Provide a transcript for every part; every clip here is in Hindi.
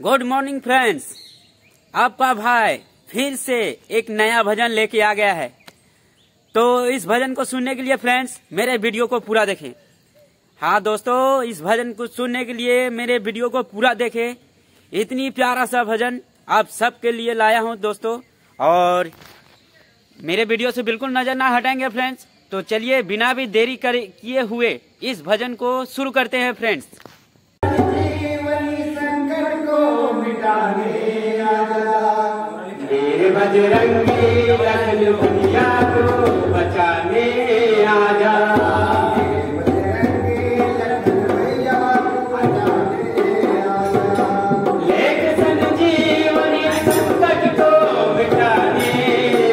गुड मॉर्निंग फ्रेंड्स, आपका भाई फिर से एक नया भजन लेके आ गया है। तो इस भजन को सुनने के लिए फ्रेंड्स मेरे वीडियो को पूरा देखें। हाँ दोस्तों, इस भजन को सुनने के लिए मेरे वीडियो को पूरा देखें। इतनी प्यारा सा भजन आप सबके लिए लाया हूँ दोस्तों, और मेरे वीडियो से बिल्कुल नजर ना हटाएंगे फ्रेंड्स। तो चलिए बिना भी देरी किए हुए इस भजन को शुरू करते हैं फ्रेंड्स। मेरे बजरंगी लखन भैया को बचाने आजा। लेके संजीवनी संकट को मिटाने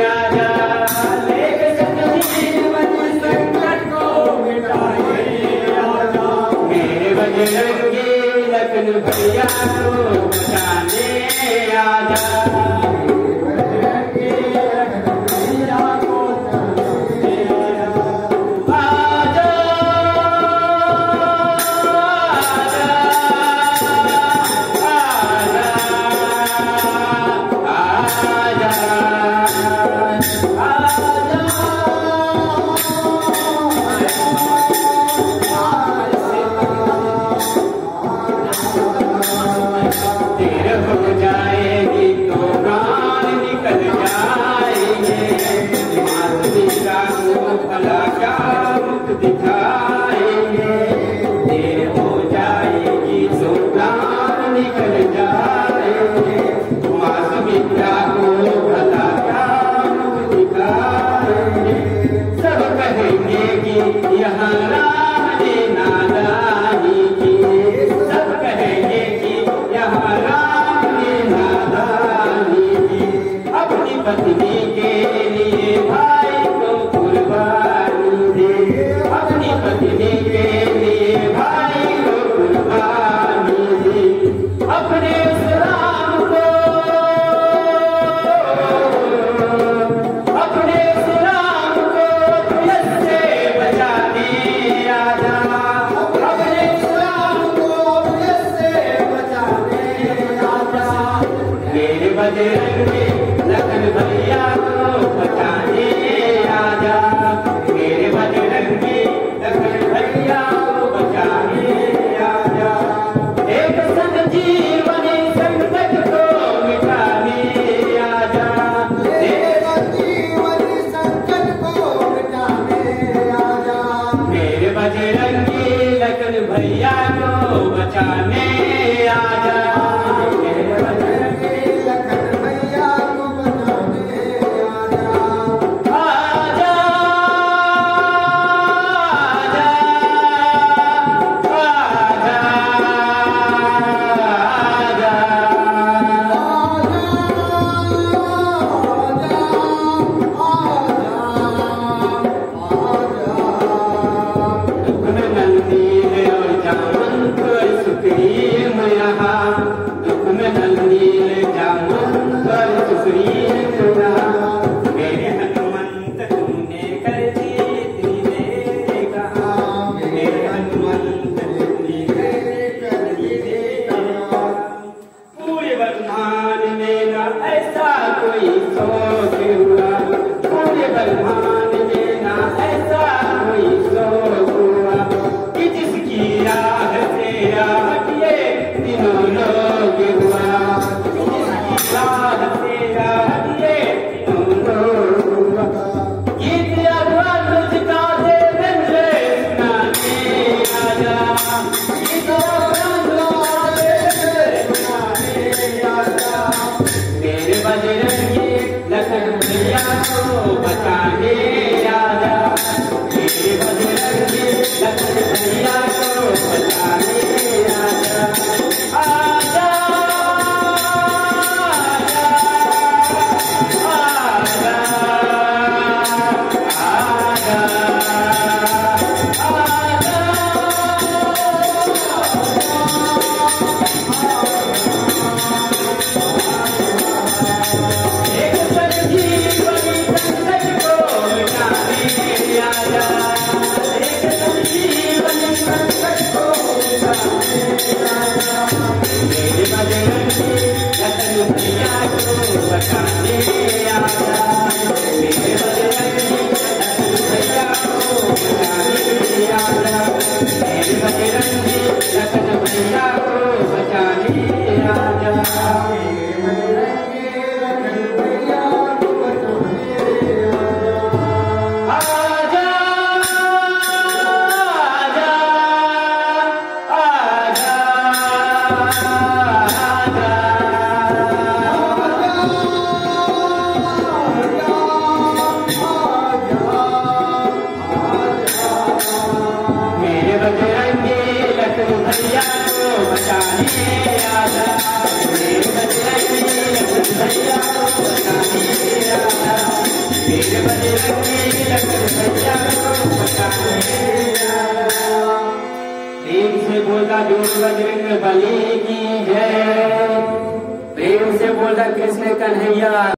आजा। लेके संजीवनी संकट को मिटाने आजा। मेरे बजरंगी लखन भैया को बचाने आजा। पत्नी के लिए भाई को कुर्बानी दे। अपनी पत्नी के लिए भाई को कुर्बानी दे। अपने राम को अपने राम को से बचाने आजा। अपने राम को से बचाने आजा। मेरे बजरंगी लखन भैया को बचाने आजा। मेरे बजरंगी लखन भैया को बचाने आजा। एक संजीवनी संकट को मिटाने आजा। एक संजीवनी संकट को मिटाने आजा। मेरे बजरंगी लखन भैया को बचाने आजा। मेरे बजरंगी लखन भैया को बचाने आजा। बजरंग बली की जय। प्रेम से बोल रहा कृष्ण कन्हैया।